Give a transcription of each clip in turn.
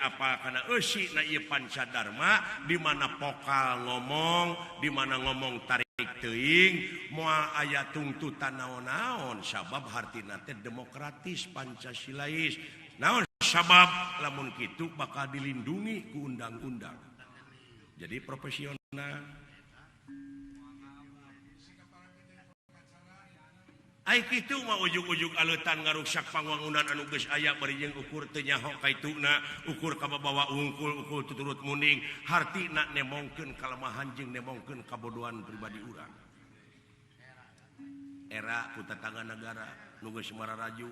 apa karena eusi na ieu pancadharma di mana vokal ngomong di mana ngomong tarik teuing moal aya tuntutan naon-naon sabab hartina teh demokratis pancasilais naon sabab lamun kitu bakal dilindungi ku undang-undang jadi profesional. Ai kitu mah ujug-ujug aleutan ngaruksak pangwangunan anu geus aya bari jeung ukur teu nyaho kaituna ukur kabawa ungkul ukur tuturut muning hartina nemongkeun kalemahan jeung nemongkeun kabodohan pribadi urang era ku tatangga negara nu geus mararaju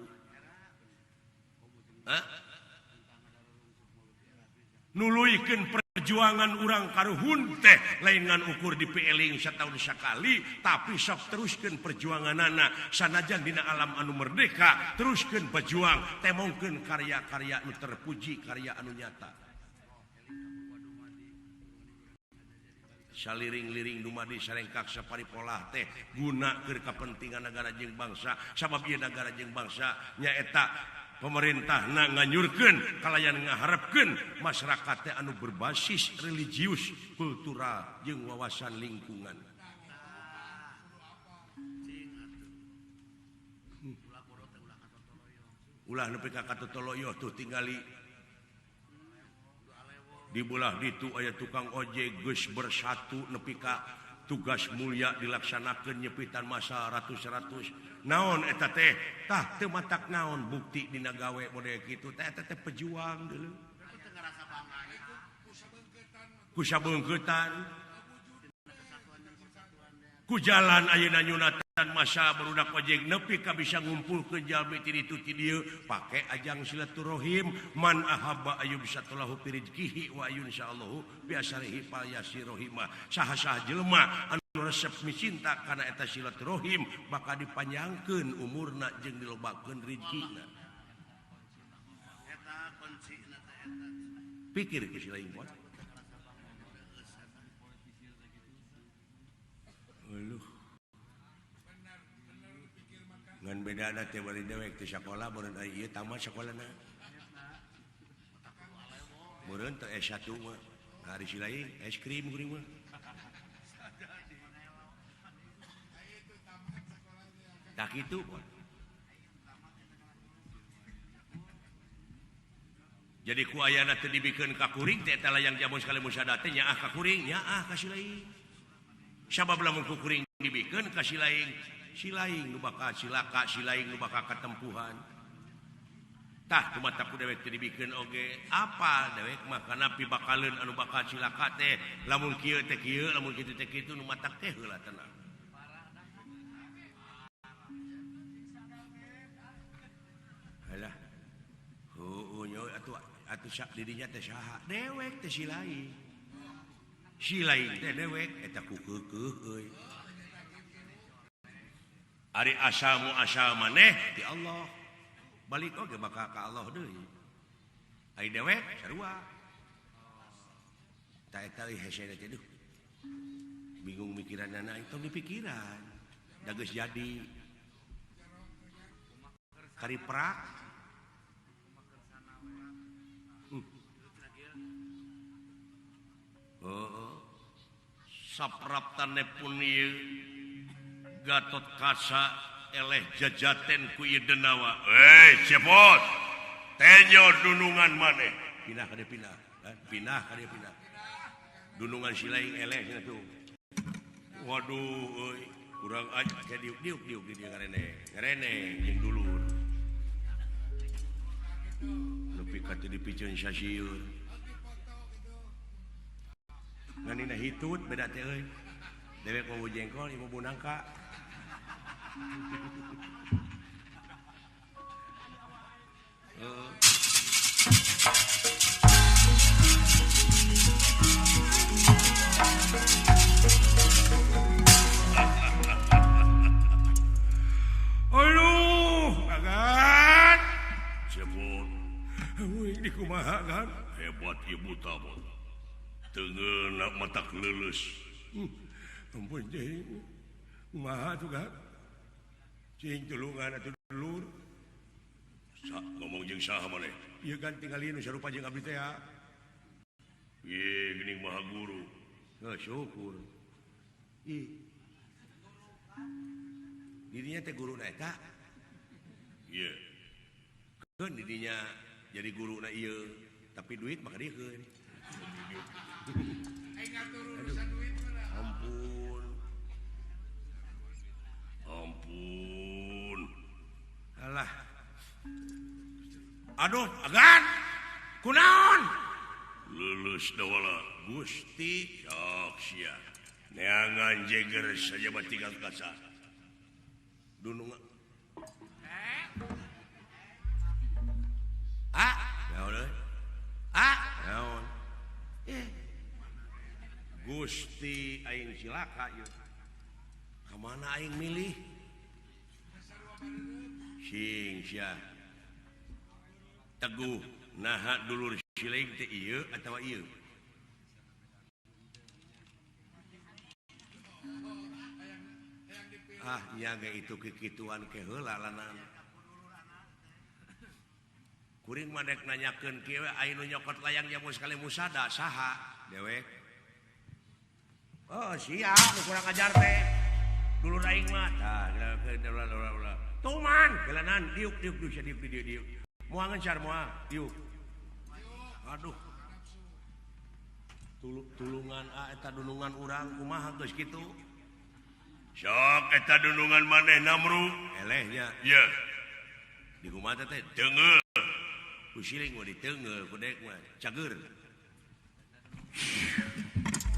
nuluykeun perjuangan urang karuhun teh lain ngan ukur di PLing sataun sakali tapi sok teruskeun perjuanganana sanajan dina alam anu merdeka teruskeun berjuang temongkeun karya-karya anu terpuji karya anu nyata saliring-liring dumadi sarengkak saparipolah teh guna keur kapentingan negara jeung bangsa sabab ieu negara jeung bangsa nyaeta pemerintah nganyurkeun kalayan ngaharepkeun masyarakat teh anu berbasis religius, kultural jeung wawasan lingkungan. Ulah nepi ka Katotoloyo tuh tinggali di belah ditu aya tukang ojek geus bersatu nepi ka tugas mulia dilaksanakeun nyepitan masa ratus-ratus naon eta teh tah teu matak naon bukti dina gawe model kitu teh eta teh pejuang deuleu ku sabeungkeutan ku jalan ayeuna nyunatan masa barudak ojek nepi ka bisa ngumpulkeun jalmi ti ditu ti dieu pake ajang silaturahim man ahabba ayyub satulahu fi rizqihi wa insyaallahu bi asrihi fa yasirahima saha-saha jelema anu resep micinta kana eta silaturahim bakal dipanjangkeun umurna jeung dilobakeun rezekina eta kuncina teh eta pikir ke silaing pot ngan bedana teh bari dewek teh sakola meureun ari ieu tamat sakolana meureun teh S1 mah hari silaing es krim kuring mah tak kitu jadi ku ayana teh dibikeun ka kuring teh eta layang jamun sekali musyadah teh nyaah ka kuring nyaah ka silaing sabab lamun ku kuring dibikeun ka silaing silaing nu bakal cilaka silaing nu bakal katempuhan tah kumaha ku dewek teh dibikeun oge apa dewek mah kana pi bakaleun anu bakal cilaka teh lamun kieu teh kieu lamun kitu teh kitu nu matak teh heula tenang halah nyo atuh sak dirinya teh saha dewek teh silaing teh dewek eta ku keukeuh euy ari asalmu asal maneh ti Allah balik oge bakal ka Allah deui ai dewek sarua ta eta hese teh duh bingung mikiranna itu dipikiran da geus jadi kariprak sapraptane pun ieu Gatot Kaca eleh jajaten ku ieu denawa cepot tenyo dunungan maneh pindah ka dieu pindah ka dieu pindah dunungan silaing eleh cenah tuh waduh euy urang aja ka diuk-diuk di dieu ngarene jeung dulur nepi ka teu dipikeun sasieur nganina hitut beda teh euy dewek mau jengkol ibu bunangka aduh agan cepot euy di kumaha kan hebat ibu tamu teungeuna matak leuleus ampun cing kumaha tuh kan cing tulungan atuh dulur ngomong jeung saha maneh ieu kan tinggal ieu nu sarupa jeung abdi teh ye geuning maha guru syukur dirinya teh guruna eta ieu keun dirinya jadi guruna ieu tapi duit maka dikeun ampun alah aduh agan kunaon lulus dawala Gusti sok sia neangan jeger saja tinggal kasa dunung naon Gusti aing cilaka ieu ka mana aing milih sing sia teguh naha dulur sileing teh ieu atawa ieu nyaga itu kekituan ke heula lanang kuring madek nanyakeun kieu aya nu nyokot layang jamu sekali musada saha dewek sia nu kurang ajar teh dulur aing mah tuman gelanan diuk moal ngencar moal diuk aduh tulungan eta dunungan urang kumaha geus kitu sok eta dunungan maneh namru elehnya iya di kumaha teh deungel ku siling mah diteungel ku dek mah cager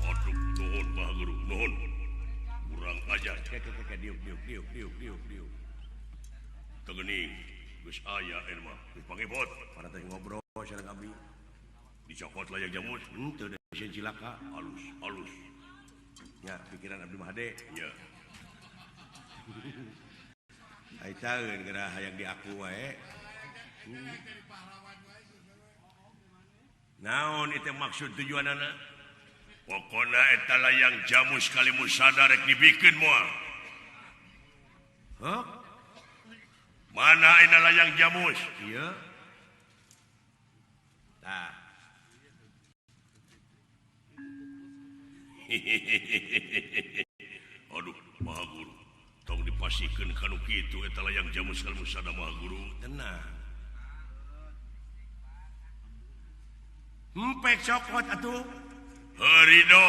aduh nuhun Pak Guru nuhun kurang ajar diuk tegeuning geus aya eta mah geus pangepot para teh ngobrol sareng abdi dicokot layang jamus teu da sieun cilaka halus nya pikiran abdi mah hade nya ai taeun geura hayang diaku wae naon itu maksud tujuanana pokona eta layang jamus kali musada rek dibikeun moal mana ayeuna layang jamus ieu tah aduh Maha Guru tong dipasikeun kanu kitu eta layang jamus kali musada Maha Guru tenang empek cokot atuh Ridho